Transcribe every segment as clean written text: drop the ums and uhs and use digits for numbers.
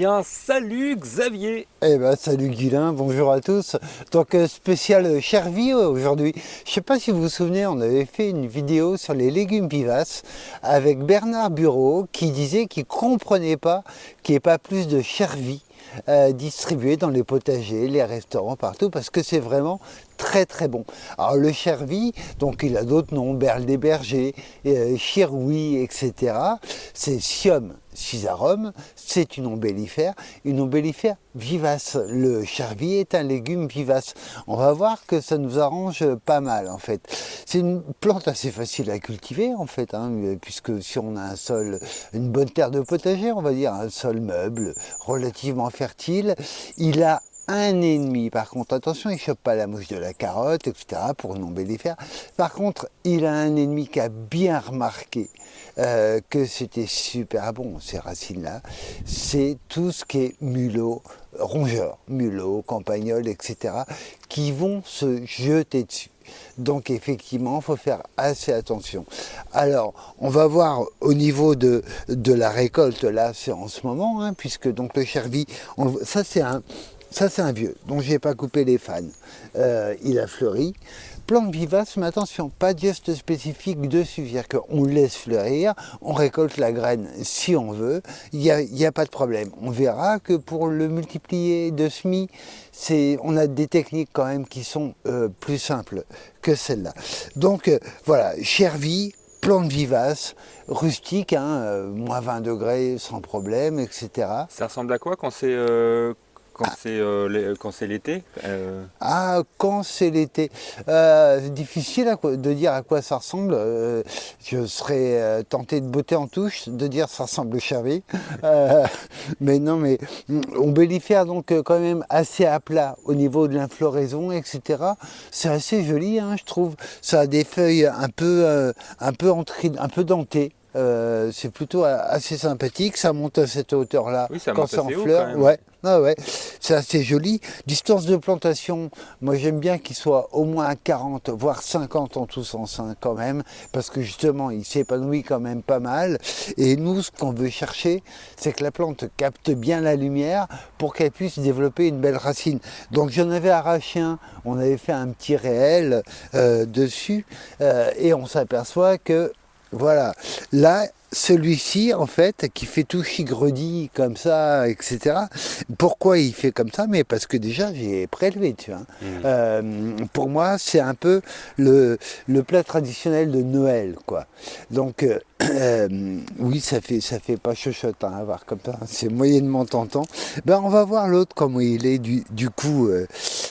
bien, salut Xavier. Eh ben, salut Guilain, bonjour à tous. Donc spécial Chervie aujourd'hui. Je ne sais pas si vous vous souvenez, on avait fait une vidéo sur les légumes vivaces avec Bernard Bureau qui disait qu'il ne comprenait pas qu'il n'y ait pas plus de Chervie distribué dans les potagers, les restaurants, partout, parce que c'est vraiment très très bon. Alors le Chervie, donc il a d'autres noms, Berle des Bergers, Chiroui, etc. C'est Sium scisarum, c'est une ombellifère vivace. Le Chervie est un légume vivace. On va voir que ça nous arrange pas mal en fait. C'est une plante assez facile à cultiver en fait, puisque si on a un sol, une bonne terre de potager, on va dire un sol meuble, relativement fertile, il a un ennemi. Par contre, attention, il ne chope pas la mouche de la carotte, etc. pour une ombellifère. Par contre, il a un ennemi qui a bien remarqué que c'était super bon, ces racines-là. C'est tout ce qui est mulot, rongeur, mulot, campagnol, etc. qui vont se jeter dessus. Donc effectivement, il faut faire assez attention. Alors, on va voir au niveau de la récolte, là, c'est en ce moment, puisque donc le Chervie, ça c'est un vieux, dont je n'ai pas coupé les fans. Il a fleuri. Plante vivace, mais attention, pas de geste spécifique dessus. C'est-à-dire qu'on laisse fleurir, on récolte la graine si on veut, il n'y a pas de problème. On verra que pour le multiplier de semis, on a des techniques quand même qui sont plus simples que celle-là. Donc voilà, Chervie, plante vivace, rustique, moins 20 degrés sans problème, etc. Ça ressemble à quoi quand c'est l'été Ah, quand c'est l'été, c'est difficile de dire à quoi ça ressemble. Je serais tenté de botter en touche, de dire ça ressemble au Chervie. Mais non, mais ombellifère donc quand même assez à plat au niveau de l'infloraison, etc. C'est assez joli, je trouve. Ça a des feuilles un peu dentées. C'est plutôt assez sympathique, ça monte à cette hauteur-là Oui, ça quand monte c'est en assez haut, fleurs. quand même. Ouais. Ah ouais, c'est assez joli. Distance de plantation, moi j'aime bien qu'il soit au moins à 40, voire 50 en tout sens quand même, parce que justement il s'épanouit quand même pas mal. Et nous, ce qu'on veut chercher, c'est que la plante capte bien la lumière pour qu'elle puisse développer une belle racine. Donc j'en avais arraché un, on avait fait un petit réel dessus, et on s'aperçoit que voilà, là, celui-ci, en fait, qui fait tout chigredi comme ça, etc. Pourquoi il fait comme ça? Mais parce que déjà, j'ai prélevé, tu vois. Pour moi, c'est un peu le plat traditionnel de Noël, quoi. Donc, oui, ça fait pas chochotte à voir comme ça. C'est moyennement tentant. Ben, on va voir l'autre, comment il est. Du coup,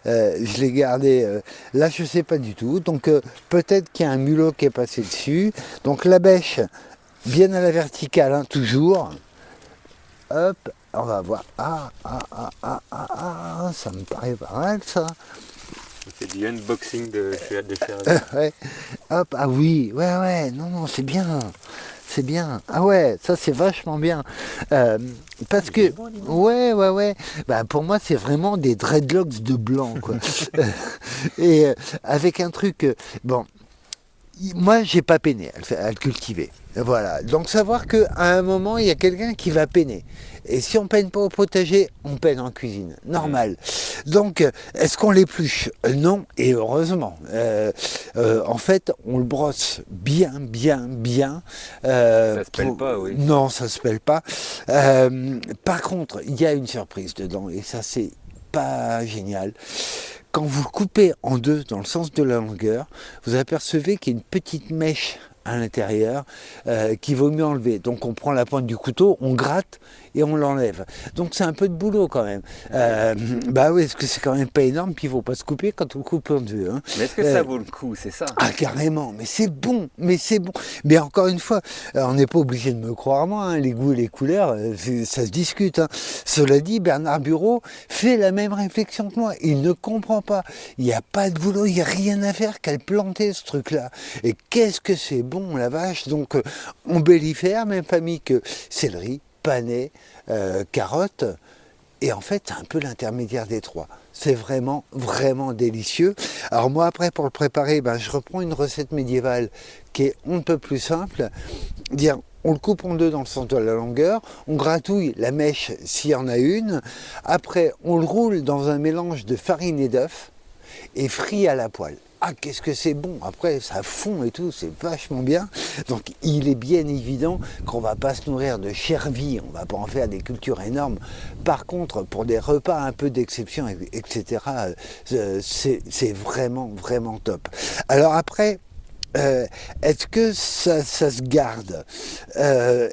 je l'ai gardé. Là, je sais pas du tout. Donc, peut-être qu'il y a un mulot qui est passé dessus. Donc, la bêche, bien à la verticale, toujours. Hop, on va voir. Ça me paraît pas mal, ça. C'est du unboxing de Chervie. Ouais. Hop, ah oui, ouais, non, c'est bien. C'est bien. Ah ouais, ça c'est vachement bien. Parce que, ouais. Bah, pour moi, c'est vraiment des dreadlocks de blanc, quoi. Et avec un truc, bon, moi, j'ai pas peiné à le cultiver. Voilà. Donc, savoir qu'à un moment, il y a quelqu'un qui va peiner. Et si on peine pas au potager, on peine en cuisine. Normal. Donc, est-ce qu'on l'épluche? Non, et heureusement. En fait, on le brosse bien. Ça se pèle pas, oui. Non, ça se pèle pas. Par contre, il y a une surprise dedans, et ça, c'est pas génial. Quand vous le coupez en deux dans le sens de la longueur, vous apercevez qu'il y a une petite mèche à l'intérieur qu'il vaut mieux enlever. Donc on prend la pointe du couteau, on gratte et on l'enlève. Donc c'est un peu de boulot quand même. Bah oui, parce que c'est quand même pas énorme, puis il ne faut pas se couper quand on coupe en deux. Mais est-ce que ça vaut le coup, c'est ça? Ah carrément, mais c'est bon. Mais encore une fois, on n'est pas obligé de me croire moi, les goûts et les couleurs, ça se discute. Cela dit, Bernard Bureau fait la même réflexion que moi. Il ne comprend pas. Il n'y a pas de boulot, il n'y a rien à faire qu'à le planter ce truc-là. Et qu'est-ce que c'est bon, la vache. Donc ombellifère, même famille que céleri, panais, carottes. Et en fait, c'est un peu l'intermédiaire des trois. C'est vraiment délicieux. Alors moi, après, pour le préparer, je reprends une recette médiévale qui est on ne peut plus simple. Dire, on le coupe en deux dans le sens de la longueur, on gratouille la mèche s'il y en a une, après on le roule dans un mélange de farine et d'œuf et frit à la poêle. Ah, qu'est-ce que c'est bon! Après, ça fond et tout, c'est vachement bien. Donc, il est bien évident qu'on ne va pas se nourrir de chervie, on ne va pas en faire des cultures énormes. Par contre, pour des repas un peu d'exception, etc., c'est vraiment, vraiment top. Alors après, est-ce que ça se garde?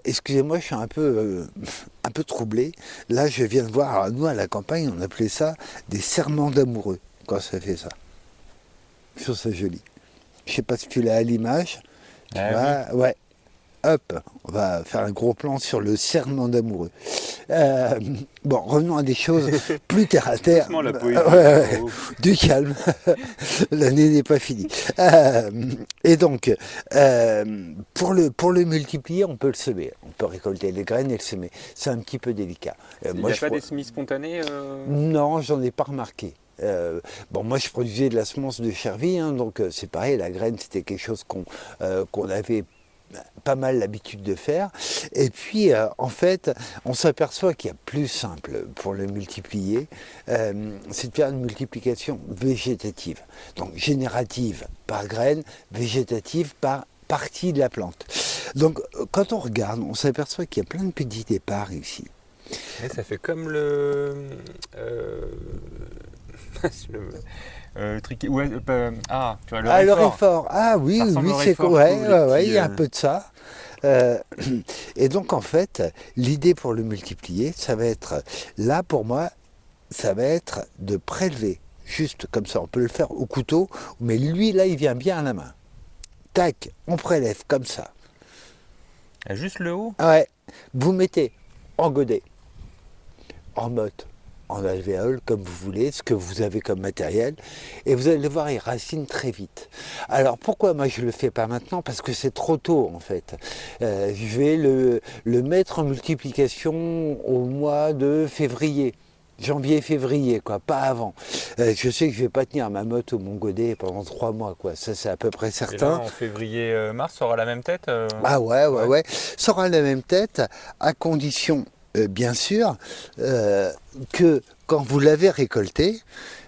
Excusez-moi, je suis un peu troublé. Là, je viens de voir, alors, nous, à la campagne, on appelait ça des serments d'amoureux, quand ça fait ça. Je trouve ça joli. Je ne sais pas si tu l'as à l'image. Oui. Ouais. Hop, on va faire un gros plan sur le serment d'amoureux. Bon, revenons à des choses plus terre à terre. Doucement, la poésie. Du calme. L'année n'est pas finie. Et donc, pour le multiplier, on peut le semer. On peut récolter les graines et le semer. C'est un petit peu délicat. Il n'y a pas des semis spontanés Non, j'en ai pas remarqué. Moi je produisais de la semence de chervie, hein, donc c'est pareil, la graine c'était quelque chose qu'on avait pas mal l'habitude de faire. Et puis en fait, on s'aperçoit qu'il y a plus simple pour le multiplier, c'est de faire une multiplication végétative. Donc générative par graine, végétative par partie de la plante. Donc quand on regarde, on s'aperçoit qu'il y a plein de petits départs ici. Et ça fait comme le truc. Ouais, tu vois, le le réfort. réfort. Ah oui, Ça ressemble oui, au c'est réfort, ouais, je trouve, les ouais, il y a un petits, peu de ça. Et donc en fait, l'idée pour le multiplier, ça va être, là pour moi, ça va être de prélever, juste comme ça, on peut le faire au couteau, mais lui là il vient bien à la main. Tac, on prélève comme ça. Juste le haut. Ouais, vous mettez en godet, en motte, en alvéole, comme vous voulez, ce que vous avez comme matériel, et vous allez voir, il racine très vite. Alors pourquoi moi je ne le fais pas maintenant? Parce que c'est trop tôt en fait. Je vais le mettre en multiplication au mois de février. Janvier-février, quoi, pas avant. Je sais que je vais pas tenir ma motte ou mon godet pendant 3 mois, quoi. Ça, c'est à peu près Et certain. là, en février-mars, ça aura la même tête Ah ouais. Ça aura la même tête, à condition, bien sûr, que quand vous l'avez récolté,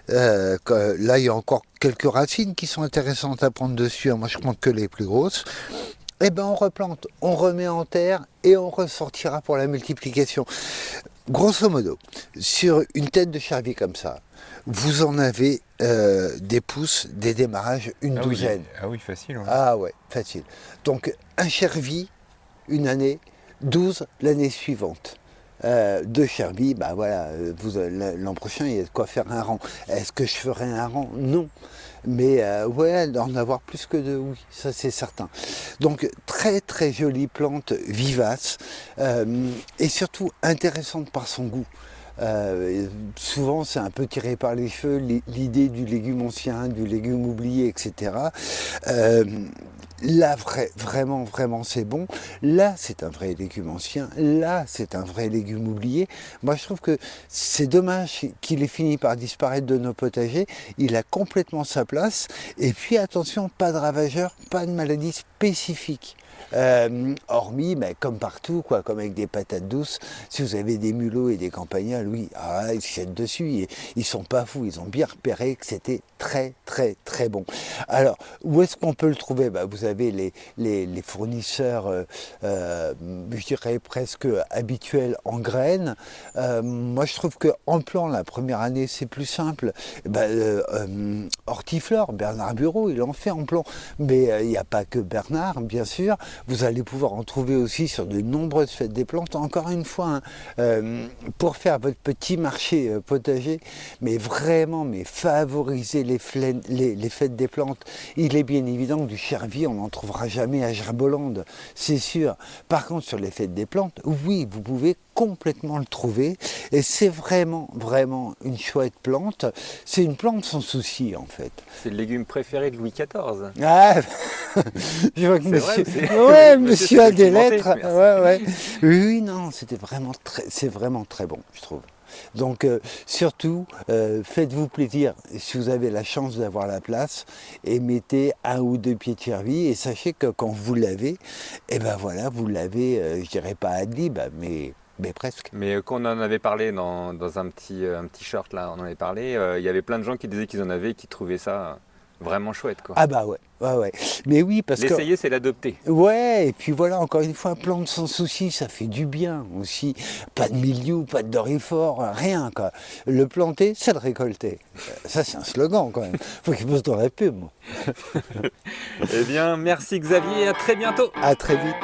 là il y a encore quelques racines qui sont intéressantes à prendre dessus, moi je compte que les plus grosses, et ben on replante, on remet en terre et on ressortira pour la multiplication. Grosso modo, sur une tête de chervie comme ça, vous en avez des pousses, des démarrages, une douzaine. Ah oui, facile. Ouais. Ah ouais, facile. Donc un chervie, une année, 12 l'année suivante. De chervie, bah voilà, l'an prochain il y a de quoi faire un rang. Est-ce que je ferai un rang? Non. Mais ouais, d'en avoir plus que deux, oui, ça c'est certain. Donc très très jolie plante vivace et surtout intéressante par son goût. Souvent c'est un peu tiré par les cheveux l'idée du légume ancien, du légume oublié, etc. Là vraiment c'est bon. Là c'est un vrai légume ancien. Là c'est un vrai légume oublié. Moi je trouve que c'est dommage qu'il ait fini par disparaître de nos potagers. Il a complètement sa place. Et puis attention, pas de ravageurs, pas de maladies spécifiques. Hormis, comme partout, quoi, comme avec des patates douces, si vous avez des mulots et des campagnols, oui, ils se jettent dessus, ils sont pas fous, ils ont bien repéré que c'était très très très bon. Alors, où est-ce qu'on peut le trouver? Vous avez les fournisseurs, je dirais presque habituels en graines. Moi, je trouve qu'en plan, la première année, c'est plus simple. Hortiflore, Bernard Bureau, il en fait en plan. Mais il n'y a pas que Bernard, bien sûr. Vous allez pouvoir en trouver aussi sur de nombreuses fêtes des plantes. Encore une fois, pour faire votre petit marché potager, mais vraiment, favoriser les fêtes des plantes. Il est bien évident que du chervier, on n'en trouvera jamais à Gerbolande, c'est sûr. Par contre, sur les fêtes des plantes, oui, vous pouvez complètement le trouver. Et c'est vraiment une chouette plante. C'est une plante sans souci, en fait. C'est le légume préféré de Louis XIV. Ah, je vois que monsieur a des lettres. Ouais. Oui, non, c'est vraiment très bon, je trouve. Donc surtout, faites-vous plaisir si vous avez la chance d'avoir la place et mettez 1 ou 2 pieds de chervie et sachez que quand vous l'avez, et ben voilà, vous l'avez, je dirais pas ad lib, mais presque. Mais quand on en avait parlé dans un petit short, là, on en avait parlé, il y avait plein de gens qui disaient qu'ils en avaient et qui trouvaient ça vraiment chouette, quoi. Ah bah ouais, ouais. Mais oui, parce que... L'essayer, c'est l'adopter. Ouais, et puis voilà, encore une fois, plante sans souci, ça fait du bien aussi. Pas de milieu, pas de dorifort, rien quoi. Le planter, c'est le récolter. Ça, c'est un slogan quand même. Faut qu'il pose dans la pub. Eh bien, merci Xavier, à très bientôt. À très vite.